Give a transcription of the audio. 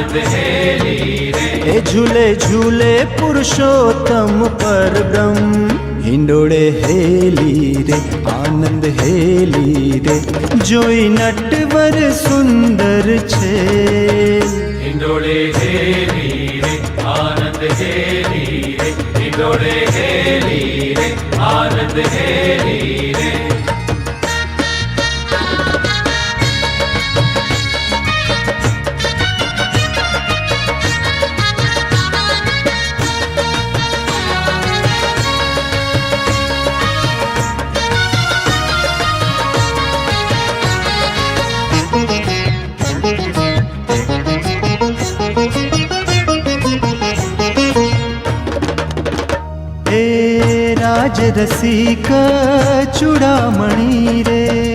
आनंद हेली रे। ए झूले झूले पुरुषोत्तम पर ब्रह्म हिंडोळे हेली रे आनंद हेली रे। जोई नटवर सुंदर छे हिंडोळे हेली रे आनंद हेली रे। हिंडोळे हेली रे आनंद हेली रे। राज रसिक चूड़ामणि रे